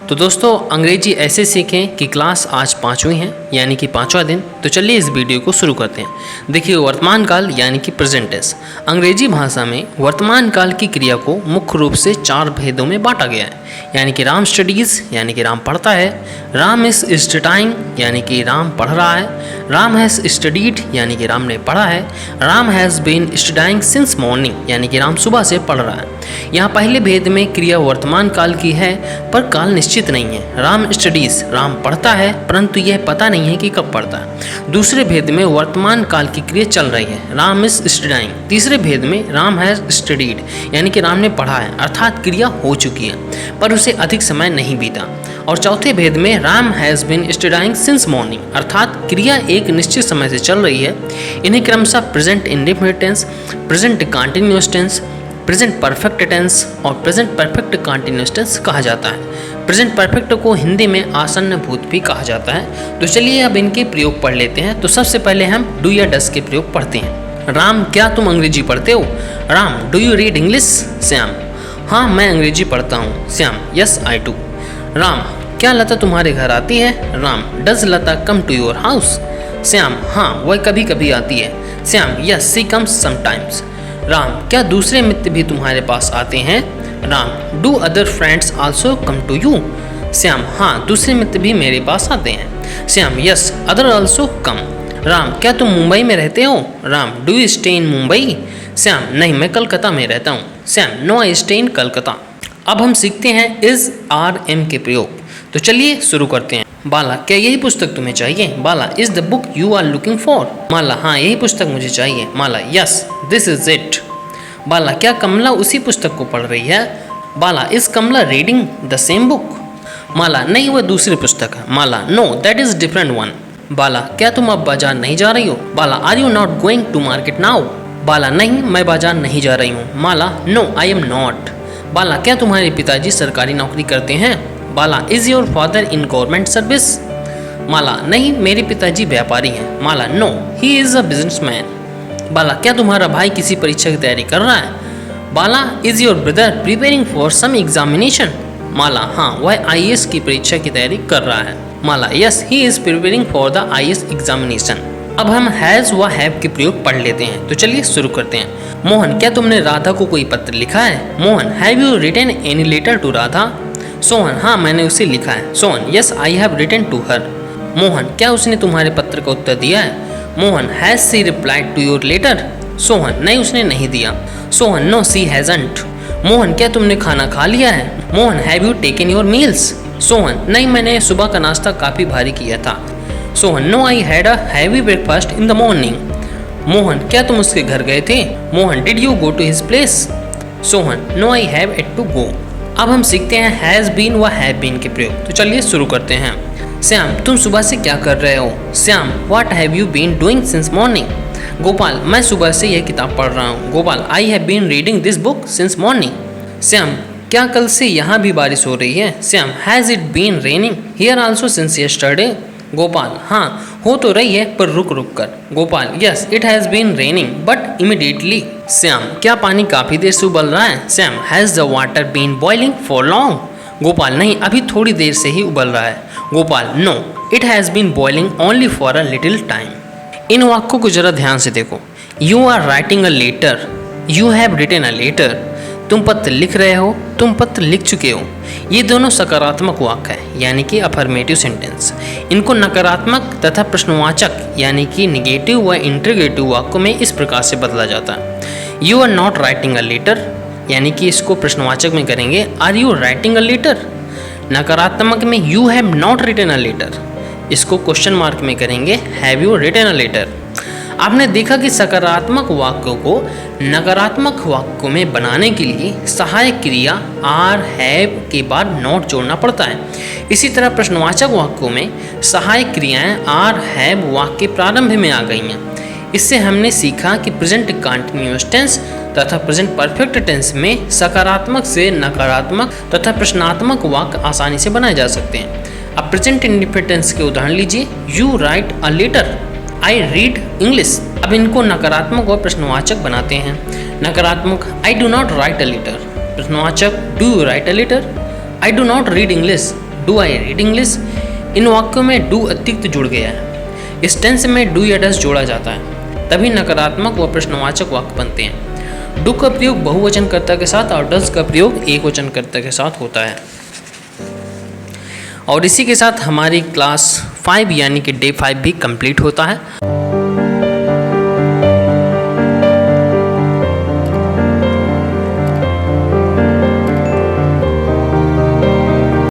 तो दोस्तों अंग्रेजी ऐसे सीखें कि क्लास आज 5वीं है यानी कि 5वां दिन। तो चलिए इस वीडियो को शुरू करते हैं। देखिए वर्तमान काल यानी कि प्रेजेंट टेंस। अंग्रेजी भाषा में वर्तमान काल की क्रिया को मुख्य रूप से 4 भेदों में बांटा गया है, यानी कि राम स्टडीज़ यानी कि राम पढ़ता है, राम इज स्टडीइंग यानी कि राम पढ़ रहा है, राम हैज़ स्टडीड यानी कि राम ने पढ़ा है, Ram has been studying since morning यानी कि राम सुबह से पढ़ रहा है। यहाँ पहले भेद में क्रिया वर्तमान काल की है पर काल निश्चित नहीं है। राम स्टडीज राम पढ़ता है परंतु यह पता नहीं है कि कब पढ़ता है। दूसरे भेद में वर्तमान काल की क्रिया चल रही है, राम इज स्टडीइंग। तीसरे भेद में राम हैज स्टडीड यानी कि राम ने पढ़ा है अर्थात क्रिया हो चुकी है पर उसे अधिक समय नहीं बीता। और चौथे भेद में Ram has been studying since morning अर्थात क्रिया एक निश्चित समय से चल रही है। इन्हें क्रमशः present indefinite tense, present continuous tense, present perfect tense और प्रेजेंट परफेक्ट कंटीन्यूअस टेंस कहा जाता है। प्रेजेंट परफेक्ट को हिंदी में आसन्न भूत भी कहा जाता है। तो चलिए अब इनके प्रयोग पढ़ लेते हैं। तो सबसे पहले हम डू या डस के प्रयोग पढ़ते हैं। राम क्या तुम अंग्रेजी पढ़ते हो? Ram do you read English? Shyam हाँ मैं अंग्रेजी पढ़ता हूँ। Shyam yes I do. Ram क्या लता तुम्हारे घर आती है? Ram does Lata come to your house? Shyam हाँ वह कभी कभी आती है। Shyam yes she comes sometimes. Ram क्या दूसरे मित्र भी तुम्हारे पास आते हैं? Ram do other friends also come to you? Shyam हाँ दूसरे मित्र भी मेरे पास आते हैं। Shyam yes other also come. Ram क्या तुम मुंबई में रहते हो? Ram do you stay in Mumbai? Shyam नहीं मैं कलकत्ता में रहता हूँ। Shyam no I stay in Calcutta. अब हम सीखते हैं इज आर एम के प्रयोग। तो चलिए शुरू करते हैं। बाला क्या यही पुस्तक तुम्हें चाहिए? Bala is the book you are looking for? Mala हाँ यही पुस्तक मुझे चाहिए। Mala yes this is it. Bala क्या कमला उसी पुस्तक को पढ़ रही है? Bala is Kamala reading the same book? Mala नहीं वह दूसरी पुस्तक है। Mala no that is different one. Bala क्या तुम अब बाजार नहीं जा रही हो? Bala are you not going to market now? Bala नहीं मैं बाजार नहीं जा रही हूँ। Mala no I am not. Bala क्या तुम्हारे पिताजी सरकारी नौकरी करते हैं? Bala is your father in government service? Mala नहीं मेरे पिताजी व्यापारी हैं। Mala no he is a businessman. Bala क्या तुम्हारा भाई किसी परीक्षा की तैयारी कर रहा है? Bala is your brother preparing for some examination? Mala हाँ वह आईएएस की परीक्षा की तैयारी कर रहा है। Mala yes he is preparing for the IAS examination. अब हम हैज़ व हैव के प्रयोग पढ़ लेते हैं। तो चलिए शुरू करते हैं। मोहन क्या तुमने राधा को कोई पत्र लिखा है? Mohan have you written any letter to Radha? Sohan हाँ मैंने उसे लिखा है। Sohan yes I have written to her. Mohan क्या उसने तुम्हारे पत्र का उत्तर दिया है? Mohan has she replied to your letter? Sohan नहीं उसने नहीं दिया। Sohan no she hasn't. Mohan क्या तुमने खाना खा लिया है? Mohan have you taken your meals? Sohan नहीं मैंने सुबह का नाश्ता काफ़ी भारी किया था। Sohan no I had a heavy breakfast in the morning. Mohan क्या तुम उसके घर गए थे? Mohan did you go to his place? Sohan no I have yet to go. अब हम सीखते हैं हैज़ बीन व हैव बीन के प्रयोग। तो चलिए शुरू करते हैं। श्याम तुम सुबह से क्या कर रहे हो? Shyam what have you been doing since morning? Gopal मैं सुबह से यह किताब पढ़ रहा हूँ। Gopal I have been reading this book since morning. Shyam क्या कल से यहाँ भी बारिश हो रही है? Shyam has it been raining here also since yesterday? Gopal हाँ हो तो रही है पर रुक रुक कर। Gopal yes it has been raining but immediately. Shyam क्या पानी काफ़ी देर से उबल रहा है? Shyam has the water been boiling for long? Gopal नहीं अभी थोड़ी देर से ही उबल रहा है। Gopal no it has been boiling only for a little time. इन वाक्यों को जरा ध्यान से देखो। You are writing a letter, you have written a letter. तुम पत्र लिख रहे हो, तुम पत्र लिख चुके हो। ये दोनों सकारात्मक वाक्य है यानी कि अफर्मेटिव सेंटेंस। इनको नकारात्मक तथा प्रश्नवाचक यानी कि निगेटिव व इंटरोगेटिव वाक्यों में इस प्रकार से बदला जाता है। You are not writing a letter यानी कि इसको प्रश्नवाचक में करेंगे are you writing a letter. नकारात्मक में you have not written a letter, इसको क्वेश्चन मार्क में करेंगे have you written a letter. आपने देखा कि सकारात्मक वाक्यों को नकारात्मक वाक्यों में बनाने के लिए सहायक क्रिया आर हैव के बाद नॉट जोड़ना पड़ता है। इसी तरह प्रश्नवाचक वाक्यों में सहायक क्रियाएं आर हैव वाक्य के प्रारंभ में आ गई हैं। इससे हमने सीखा कि प्रेजेंट कंटीन्यूअस टेंस तथा प्रेजेंट परफेक्ट टेंस में सकारात्मक से नकारात्मक तथा प्रश्नात्मक वाक्य आसानी से बनाए जा सकते हैं। अब प्रेजेंट इंडेफिनिट टेंस के उदाहरण लीजिए। You write a letter, I read English. अब इनको नकारात्मक और प्रश्नवाचक बनाते हैं। नकारात्मक I do not write a letter. प्रश्नवाचक do you write a letter? I do not read English. Do I read English. इन वाक्यों में डू अतिरिक्त जुड़ गया है। इस टेंस में डू या डस जोड़ा जाता है, तभी नकारात्मक व प्रश्नवाचक वाक्य बनते हैं। डू का प्रयोग बहुवचनकर्ता के साथ और डस का प्रयोग एकवचनकर्ता के साथ होता है। और इसी के साथ हमारी क्लास 5 यानी कि डे 5 भी कंप्लीट होता है।